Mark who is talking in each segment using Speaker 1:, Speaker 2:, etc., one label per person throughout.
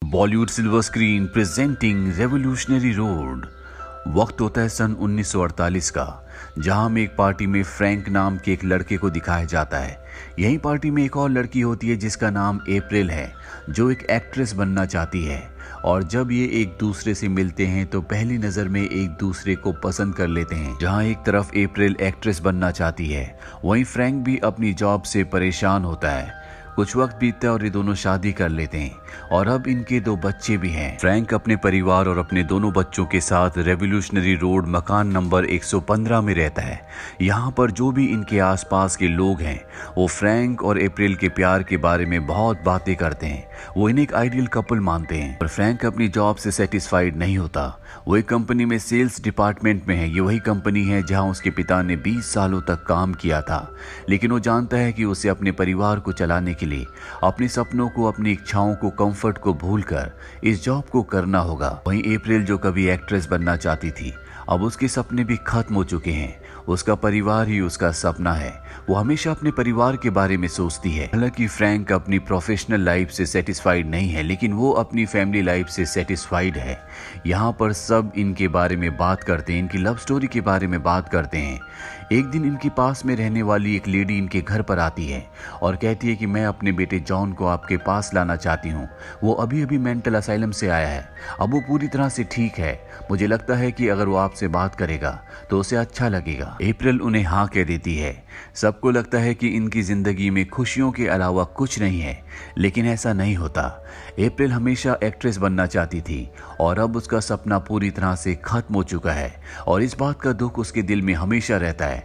Speaker 1: Bollywood silver screen presenting revolutionary road. वक्त होता है सन 1948 का, जहां में एक पार्टी में फ्रैंक नाम के एक लड़के को दिखाया जाता है। यही पार्टी में एक और लड़की होती है जिसका नाम अप्रैल है, जो एक एक्ट्रेस बनना चाहती है। और जब ये एक दूसरे से मिलते हैं तो पहली नज़र में एक दूसरे को पसंद कर लेते हैं। जहां एक तरफ अप्रैल एक्ट्रेस बनना चाहती है, वहीं फ्रैंक भी अपनी जॉब से परेशान होता है। कुछ वक्त बीतता है और ये दोनों शादी कर लेते हैं और अब इनके 2 बच्चे भी हैं। फ्रैंक अपने परिवार और अपने दोनों बच्चों के साथ रेवोल्यूशनरी रोड मकान नंबर 115 में रहता है। यहाँ पर जो भी इनके आसपास के लोग हैं वो फ्रैंक और अप्रैल के प्यार के बारे में बहुत बातें करते हैं। वो इन्हें एक आइडियल कपल मानते हैं। पर फ्रैंक अपनी जॉब से सेटिस्फाइड नहीं होता। वो एक कंपनी में सेल्स डिपार्टमेंट में है। ये वही कंपनी है जहां उसके पिता ने 20 सालों तक काम किया था, लेकिन वो जानता है कि उसे अपने परिवार को चलाने के लिए अपने सपनों को, अपनी इच्छाओं को, कंफर्ट को भूलकर इस जॉब को करना होगा। वहीं अप्रैल जो कभी एक्ट्रेस बनना चाहती थी, अब उसके सपने भी खत्म हो चुके हैं। उसका परिवार ही उसका सपना है। वो हमेशा अपने परिवार के बारे में सोचती है। हालांकि फ्रैंक अपनी प्रोफेशनल लाइफ से सेटिस्फाइड नहीं है, लेकिन वो अपनी फैमिली लाइफ से सेटिस्फाइड है। यहाँ पर सब इनके बारे में बात करते हैं, इनकी लव स्टोरी के बारे में बात करते हैं। एक दिन इनके पास में रहने वाली एक लेडी इनके घर पर आती है और कहती है कि मैं अपने बेटे जॉन को आपके पास लाना चाहती हूँ। वो अभी अभी मेंटल असाइलम से आया है, अब वो पूरी तरह से ठीक है। मुझे लगता है कि अगर वो आपसे बात करेगा तो उसे अच्छा लगेगा। अप्रैल उन्हें हाँ कह देती है। सबको लगता है कि इनकी जिंदगी में खुशियों के अलावा कुछ नहीं है, लेकिन ऐसा नहीं होता। अप्रैल हमेशा एक्ट्रेस बनना चाहती थी और अब उसका सपना पूरी तरह से खत्म हो चुका है और इस बात का दुख उसके दिल में हमेशा रहता है।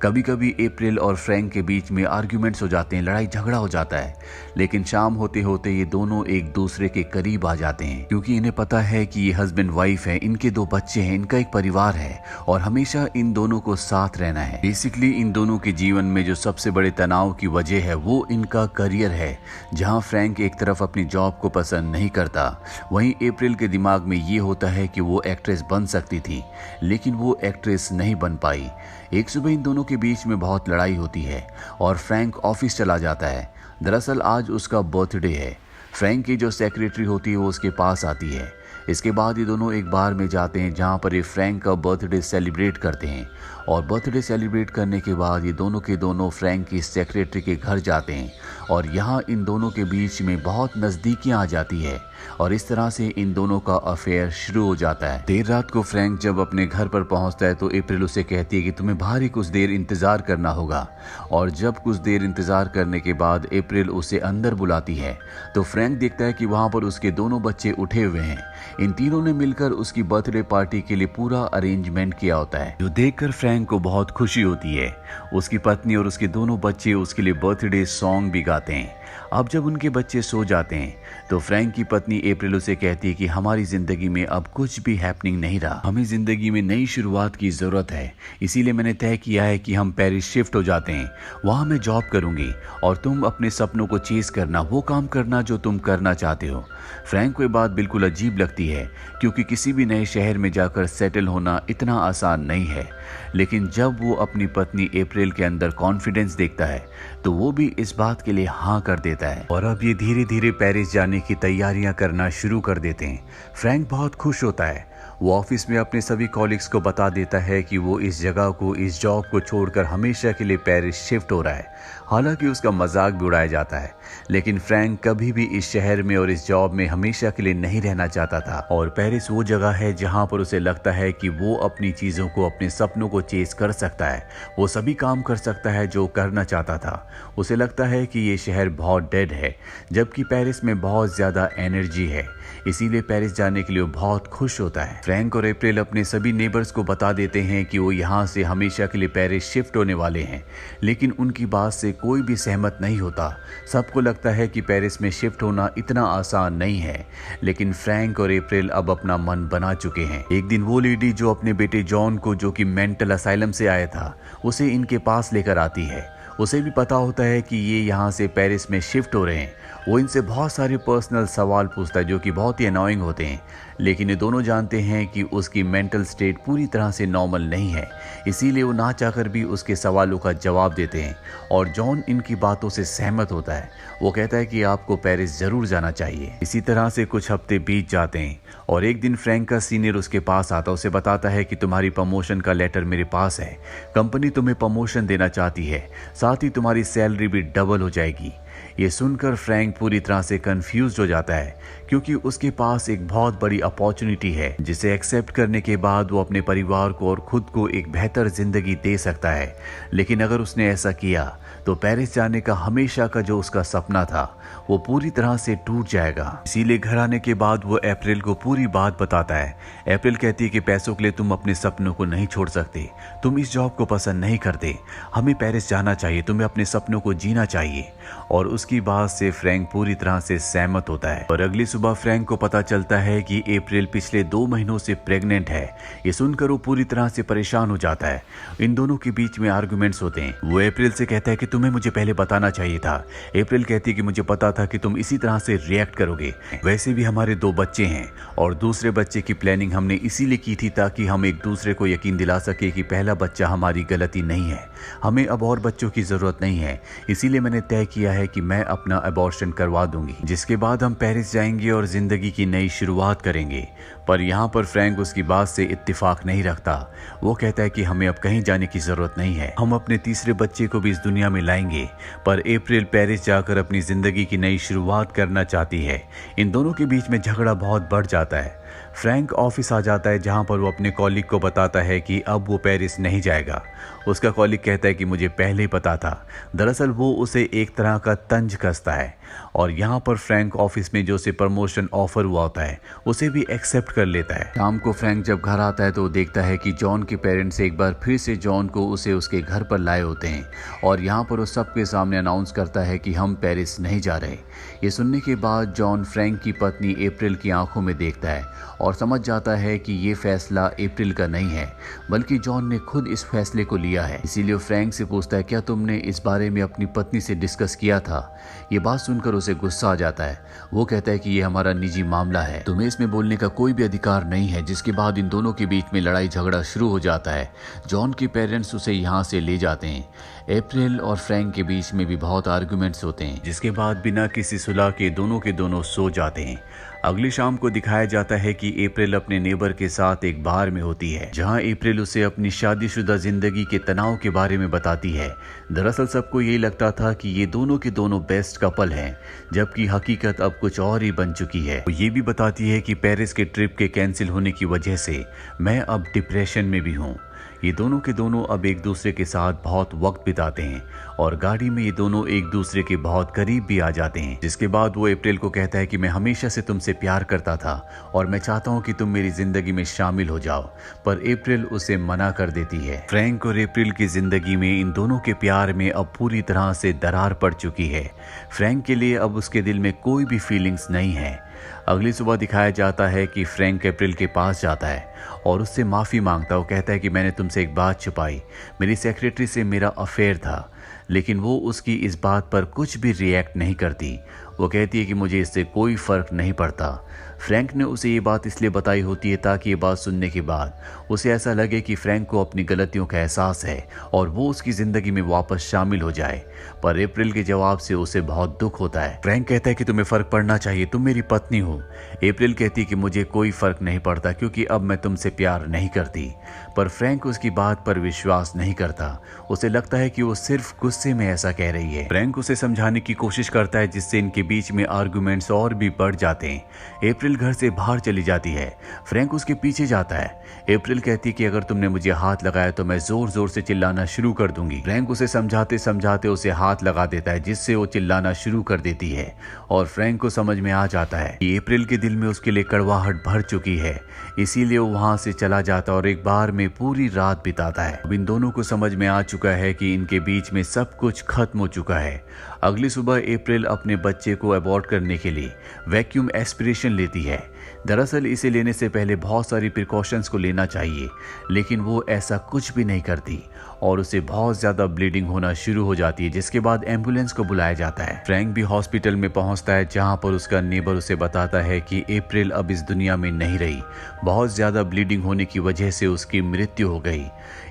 Speaker 1: कभी कभी अप्रैल और फ्रैंक के बीच में आर्ग्यूमेंट्स हो जाते हैं, लड़ाई झगड़ा हो जाता है, लेकिन शाम होते होते ये दोनों एक दूसरे के करीब आ जाते हैं, क्योंकि इन्हें पता है कि ये हस्बैंड वाइफ है, इनके 2 बच्चे हैं, इनका एक परिवार है और हमेशा इन दोनों को साथ रहना है। बेसिकली इन दोनों के जीवन में जो सबसे बड़े तनाव की वजह है वो इनका करियर है। जहां फ्रैंक एक तरफ अपनी जॉब को पसंद नहीं करता, वहीं अप्रैल के दिमाग में ये होता है कि वो एक्ट्रेस बन सकती थी, लेकिन वो एक्ट्रेस नहीं बन पाई। एक सुबह इन दोनों के बीच में बहुत लड़ाई होती है और फ्रैंक ऑफिस चला जाता है। दरअसल आज उसका बर्थडे है। फ्रैंक की जो सेक्रेटरी होती है वो उसके पास आती है। इसके बाद ये दोनों एक बार में जाते हैं जहाँ पर ये फ्रैंक का बर्थडे सेलिब्रेट करते हैं और बर्थडे सेलिब्रेट करने के बाद ये दोनों के दोनों फ्रैंक की सेक्रेटरी के घर जाते हैं और यहाँ इन दोनों के बीच में बहुत नज़दीकियाँ आ जाती है और इस तरह से इन दोनों का अफेयर शुरू हो जाता है। देर रात को फ्रैंक जब अपने घर पर पहुंचता है तो अप्रैल उसे कहती है कि तुम्हें बाहर ही कुछ देर इंतजार करना होगा। और जब कुछ देर इंतजार करने के बाद अप्रैल उसे अंदर बुलाती है तो फ्रैंक देखता है कि वहां पर उसके दोनों बच्चे उठे हुए हैं। इन तीनों ने मिलकर उसकी बर्थडे पार्टी के लिए पूरा अरेंजमेंट किया होता है, जो देखकर फ्रैंक को बहुत खुशी होती है। उसकी पत्नी और उसके दोनों बच्चे उसके लिए बर्थडे सॉन्ग भी गाते हैं। अब जब उनके बच्चे सो जाते हैं तो फ्रैंक की पत्नी अप्रैल उसे कहती है कि हमारी जिंदगी में अब कुछ भी हैपनिंग नहीं रहा, हमें जिंदगी में नई शुरुआत की जरूरत है। इसीलिए मैंने तय किया है कि हम पेरिस शिफ्ट हो जाते हैं। वहां मैं जॉब करूंगी और तुम अपने सपनों को चेज करना, वो काम करना जो तुम करना चाहते हो। फ्रैंक को ये बात बिल्कुल अजीब लगती है, क्योंकि किसी भी नए शहर में जाकर सेटल होना इतना आसान नहीं है। लेकिन जब वो अपनी पत्नी अप्रैल के अंदर कॉन्फिडेंस देखता है तो वो भी इस बात के लिए हाँ कर देता है और अब ये धीरे धीरे पेरिस जाने की तैयारियां करना शुरू कर देते हैं। फ्रैंक बहुत खुश होता है। वो ऑफिस में अपने सभी कॉलिग्स को बता देता है कि वो इस जगह को, इस जॉब को छोड़कर हमेशा के लिए पेरिस शिफ्ट हो रहा है। हालांकि उसका मजाक भी उड़ाया जाता है, लेकिन फ्रैंक कभी भी इस शहर में और इस जॉब में हमेशा के लिए नहीं रहना चाहता था। और पेरिस वो जगह है जहां पर उसे लगता है कि वो अपनी चीजों को, अपने सपनों को चेज कर सकता है। वो सभी काम कर सकता है जो करना चाहता था। उसे लगता है कि ये शहर बहुत डेड है, जबकि पेरिस में बहुत ज्यादा एनर्जी है। इसीलिए पेरिस जाने के लिए बहुत खुश होता है। फ्रैंक और अप्रैल अपने सभी नेबर्स को बता देते हैं कि वो यहाँ से हमेशा के लिए पेरिस शिफ्ट होने वाले हैं, लेकिन उनकी बात से कोई भी सहमत नहीं होता। सबको लगता है कि पेरिस में शिफ्ट होना इतना आसान नहीं है, लेकिन फ्रैंक और अप्रैल अब अपना मन बना चुके हैं। एक दिन वो लेडी जो अपने बेटे जॉन को, जो कि मेंटल असाइलम से आया था, उसे इनके पास लेकर आती है। उसे भी पता होता है कि ये यहाँ से पेरिस में शिफ्ट हो रहे हैं वो इनसे बहुत सारे पर्सनल सवाल पूछता है जो कि बहुत ही अनोइंग होते हैं, लेकिन ये दोनों जानते हैं कि उसकी मेंटल स्टेट पूरी तरह से नॉर्मल नहीं है, इसीलिए वो ना चाहकर भी उसके सवालों का जवाब देते हैं। और जॉन इनकी बातों से सहमत होता है। वो कहता है कि आपको पेरिस जरूर जाना चाहिए। इसी तरह से कुछ हफ्ते बीत जाते हैं और एक दिन फ्रैंक का सीनियर उसके पास आता है। उसे बताता है कि तुम्हारी प्रमोशन का लेटर मेरे पास है, कंपनी तुम्हें प्रमोशन देना चाहती है, साथ ही तुम्हारी सैलरी भी डबल हो जाएगी। ये सुनकर फ्रैंक पूरी तरह से कंफ्यूज हो जाता है, क्योंकि उसके पास एक बहुत बड़ी अपॉर्चुनिटी है जिसे एक्सेप्ट करने के बाद वो अपने परिवार को और खुद को एक बेहतर जिंदगी दे सकता है। लेकिन अगर उसने ऐसा किया तो पेरिस जाने का हमेशा का जो उसका सपना था वो पूरी तरह से टूट जाएगा। इसीलिए घर आने के बाद वो अप्रैल को पूरी बात बताता है। अप्रैल कहती है कि पैसों के लिए तुम अपने सपनों को नहीं छोड़ सकते, तुम इस जॉब को पसंद नहीं करते, हमें पेरिस जाना चाहिए, तुम्हें अपने सपनों को जीना चाहिए। और उसकी बात से फ्रैंक पूरी तरह से सहमत होता है। और अगली सुबह फ्रैंक को पता चलता है कि अप्रैल पिछले 2 महीनों से प्रेग्नेंट है। ये सुनकर वो पूरी तरह से परेशान हो जाता है। इन दोनों के बीच में आर्गुमेंट्स होते हैं। वो अप्रैल से कहता है कि तुम्हें मुझे पहले बताना चाहिए था। अप्रैल कहती है कि मुझे पता था कि तुम इसी तरह से रिएक्ट करोगे, वैसे भी हमारे 2 बच्चे हैं और दूसरे बच्चे की प्लानिंग हमने इसीलिए की थी ताकि हम एक दूसरे को यकीन दिला सके कि पहला बच्चा हमारी गलती नहीं है, हमें अब और बच्चों की जरूरत नहीं है। इसीलिए मैंने तय किया है कि मैं अपना अबॉर्शन करवा दूंगी, जिसके बाद हम पेरिस जाएंगे और जिंदगी की नई शुरुआत करेंगे। पर यहाँ पर फ्रैंक उसकी बात से इत्तेफाक नहीं रखता। वो कहता है कि हमें अब कहीं जाने की जरूरत नहीं है, हम अपने तीसरे बच्चे को भी इस दुनिया में लाएंगे। पर अप्रैल पेरिस जाकर अपनी जिंदगी की नई शुरुआत करना चाहती है। इन दोनों के बीच में झगड़ा बहुत बढ़ जाता है। फ्रैंक ऑफिस आ जाता है जहां पर वो अपने कॉलीग को बताता है कि अब वो पेरिस नहीं जाएगा। उसका कॉलीग कहता है कि मुझे पहले ही पता था। दरअसल वो उसे एक तरह का तंज कसता है और यहाँ पर फ्रैंक ऑफिस में जो उसे प्रमोशन ऑफर हुआ होता है उसे भी एक्सेप्ट कर लेता है। शाम को फ्रैंक जब घर आता है तो वो देखता है कि जॉन के पेरेंट्स एक बार फिर से जॉन को उसे उसके घर पर लाए होते हैं और यहाँ पर वो सबके सामने अनाउंस करता है कि हम पेरिस नहीं जा रहे। ये सुनने के बाद जॉन फ्रैंक की पत्नी अप्रैल की आंखों में देखता है और समझ जाता है कि ये फैसला अप्रैल का नहीं है, बल्कि जॉन ने खुद इस फैसले को लिया है। इसीलिए फ्रैंक से पूछता है, क्या तुमने इस बारे में अपनी पत्नी से डिस्कस किया था? ये बात सुनकर उसे गुस्सा आ जाता है। वो कहता है कि ये हमारा निजी मामला है, तुम्हें इसमें बोलने का कोई भी अधिकार नहीं है। जिसके बाद इन दोनों के बीच में लड़ाई झगड़ा शुरू हो जाता है। जॉन के पेरेंट्स उसे यहाँ से ले जाते हैं। अप्रैल और फ्रैंक के बीच में भी बहुत आर्गुमेंट्स होते हैं, जिसके बाद बिना किसी सुलह के दोनों सो जाते हैं। अगली शाम को दिखाया जाता है कि अप्रैल अपने नेबर के साथ एक बार में होती है, जहां अप्रैल उसे अपनी शादीशुदा जिंदगी के तनाव के बारे में बताती है। दरअसल सबको यही लगता था कि ये दोनों के दोनों बेस्ट कपल हैं, जबकि हकीकत अब कुछ और ही बन चुकी है। वो ये भी बताती है कि पेरिस के ट्रिप के कैंसिल होने की वजह से मैं अब डिप्रेशन में भी हूँ। ये दोनों के दोनों अब एक दूसरे के साथ बहुत वक्त बिताते हैं और गाड़ी में ये दोनों एक दूसरे के बहुत करीब भी आ जाते हैं। जिसके बाद वो अप्रैल को कहता है कि मैं हमेशा से तुमसे प्यार करता था और मैं चाहता हूँ कि तुम मेरी जिंदगी में शामिल हो जाओ, पर अप्रैल उसे मना कर देती है। फ्रैंक और अप्रैल की जिंदगी में इन दोनों के प्यार में अब पूरी तरह से दरार पड़ चुकी है। फ्रैंक के लिए अब उसके दिल में कोई भी फीलिंग्स नहीं है। अगली सुबह दिखाया जाता है कि फ्रैंक अप्रैल के पास जाता है और उससे माफ़ी मांगता है। वो कहता है कि मैंने तुमसे एक बात छुपाई, मेरी सेक्रेटरी से मेरा अफेयर था, लेकिन वो उसकी इस बात पर कुछ भी रिएक्ट नहीं करती। वो कहती है कि मुझे इससे कोई फ़र्क नहीं पड़ता। फ्रैंक ने उसे ये बात इसलिए बताई होती है ताकि ये बात सुनने के बाद उसे ऐसा लगे कि फ्रैंक को अपनी गलतियों का एहसास है और वो उसकी ज़िंदगी में वापस शामिल हो जाए। पर अप्रैल के जवाब से उसे बहुत दुख होता है। फ्रैंक कहता है कि तुम्हें फ़र्क पड़ना चाहिए, तुम मेरी पत्नी हो। अप्रैल कहती है कि मुझे कोई फ़र्क नहीं पड़ता क्योंकि अब मैं तुमसे प्यार नहीं करती। पर फ्रैंक उसकी बात पर विश्वास नहीं करता। उसे लगता है कि वो सिर्फ गुस्से में ऐसा कह रही है। फ्रैंक उसे समझाने की कोशिश करता है, जिससे इनके बीच में आर्गुमेंट्स और भी बढ़ जाते हैं। अप्रैल घर से बाहर चली जाती है। फ्रैंक उसके पीछे जाता है। अप्रैल कहती है कि अगर तुमने मुझे हाथ लगाया तो मैं जोर जोर से चिल्लाना शुरू कर दूंगी। फ्रैंक उसे समझाते समझाते उसे हाथ लगा देता है, जिससे वो चिल्लाना शुरू कर देती है और फ्रैंक को समझ में आ जाता है कि अप्रैल के दिल में उसके लिए कड़वाहट भर चुकी है। इसीलिए वो वहां से चला जाता और एक बार में पूरी रात बिताता है। अब इन दोनों को समझ में आ चुका है कि इनके बीच में सब कुछ खत्म हो चुका है। अगली सुबह अप्रैल अपने बच्चे को अबॉर्ट करने के लिए वैक्यूम एस्पिरेशन लेती है। दरअसल इसे लेने से पहले बहुत सारी प्रिकॉशंस को लेना चाहिए, लेकिन वो ऐसा कुछ भी नहीं करती और उसे बहुत ज्यादा ब्लीडिंग होना शुरू हो जाती है, जिसके बाद एम्बुलेंस को बुलाया जाता है। फ्रैंक भी हॉस्पिटल में पहुंचता है, जहां पर उसका नेबर उसे बताता है कि अप्रैल अब इस दुनिया में नहीं रही, बहुत ज्यादा ब्लीडिंग होने की वजह से उसकी मृत्यु हो गई।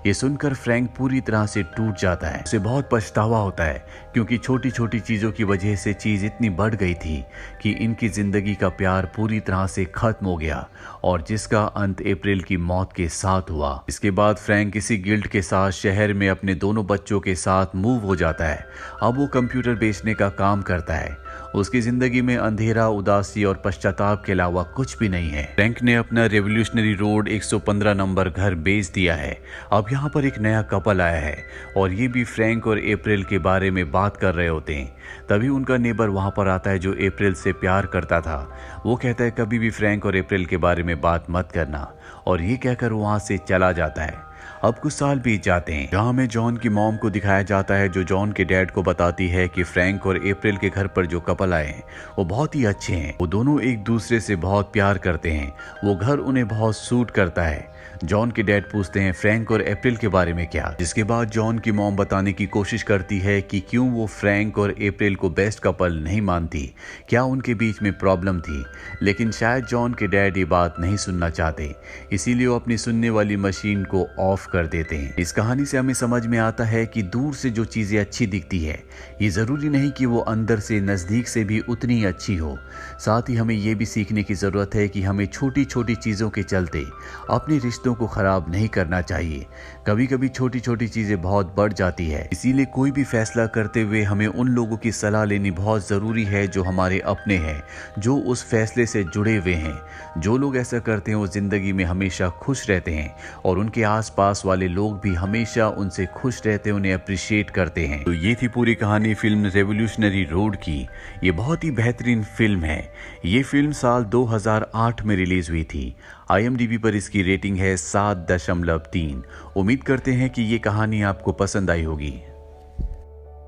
Speaker 1: ये सुनकर फ्रैंक पूरी तरह से टूट जाता है। उसे बहुत पछतावा होता है, क्योंकि छोटी छोटी चीजों की वजह से चीज इतनी बढ़ गई थी कि इनकी जिंदगी का प्यार पूरी तरह से खत्म हो गया, और जिसका अंत अप्रैल की मौत के साथ हुआ। इसके बाद फ्रैंक किसी गिल्ड के साथ शहर में अपने दोनों बच्चों के साथ मूव हो जाता है। अब वो कंप्यूटर बेचने का काम करता है। उसकी जिंदगी में अंधेरा, उदासी और पश्चाताप के अलावा कुछ भी नहीं है। फ्रैंक ने अपना रेवोल्यूशनरी रोड 115 नंबर घर बेच दिया है। अब यहाँ पर एक नया कपल आया है और ये भी फ्रैंक और अप्रैल के बारे में बात कर रहे होते हैं। तभी उनका नेबर वहाँ पर आता है जो अप्रैल से प्यार करता था। वो कहता है कभी भी फ्रैंक और अप्रैल के बारे में बात मत करना, और ये कहकर वहाँ से चला जाता है। अब कुछ साल बीत जाते हैं, जहाँ में जॉन की मॉम को दिखाया जाता है, जो जॉन के डैड को बताती है कि फ्रैंक और अप्रैल के घर पर जो कपल आए हैं वो बहुत ही अच्छे हैं। वो दोनों एक दूसरे से बहुत प्यार करते हैं। वो घर उन्हें बहुत सूट करता है। जॉन के डैड पूछते हैं फ्रैंक और अप्रैल के बारे में क्या, जिसके बाद जॉन की मॉम बताने की कोशिश करती है कि क्यों वो फ्रैंक और अप्रैल को बेस्ट कपल नहीं मानती, क्या उनके बीच में प्रॉब्लम थी। लेकिन शायद जॉन के डैड ये बात नहीं सुनना चाहते, इसीलिए वो अपनी सुनने वाली मशीन को ऑफ कर देते हैं। इस कहानी से हमें समझ में आता है कि दूर से जो चीजें अच्छी दिखती है, ये जरूरी नहीं कि वो अंदर से, नजदीक से भी उतनी ही अच्छी हो। साथ ही हमें ये भी सीखने की जरूरत है कि हमें छोटी छोटी चीजों के चलते अपने रिश्तों को खराब नहीं करना चाहिए। कभी कभी छोटी छोटी चीजें बहुत बढ़ जाती है, इसीलिए कोई भी फैसला करते हुए हमें उन लोगों की सलाह लेनी बहुत जरूरी है जो हमारे अपने हैं, जो उस फैसले से जुड़े हुए हैं। जो लोग ऐसा करते हैं वो जिंदगी में हमेशा खुश रहते हैं, और उनके आसपास वाले लोग भी हमेशा उनसे खुश रहते हैं, उन्हें अप्रिशिएट करते हैं। तो ये थी पूरी कहानी फिल्म रेवोल्यूशनरी रोड की। ये बहुत ही बेहतरीन फिल्म है। ये फिल्म साल 2008 में रिलीज हुई थी। IMDb पर इसकी रेटिंग है 7.3। उम्मीद करते हैं कि ये कहानी आपको पसंद आई होगी।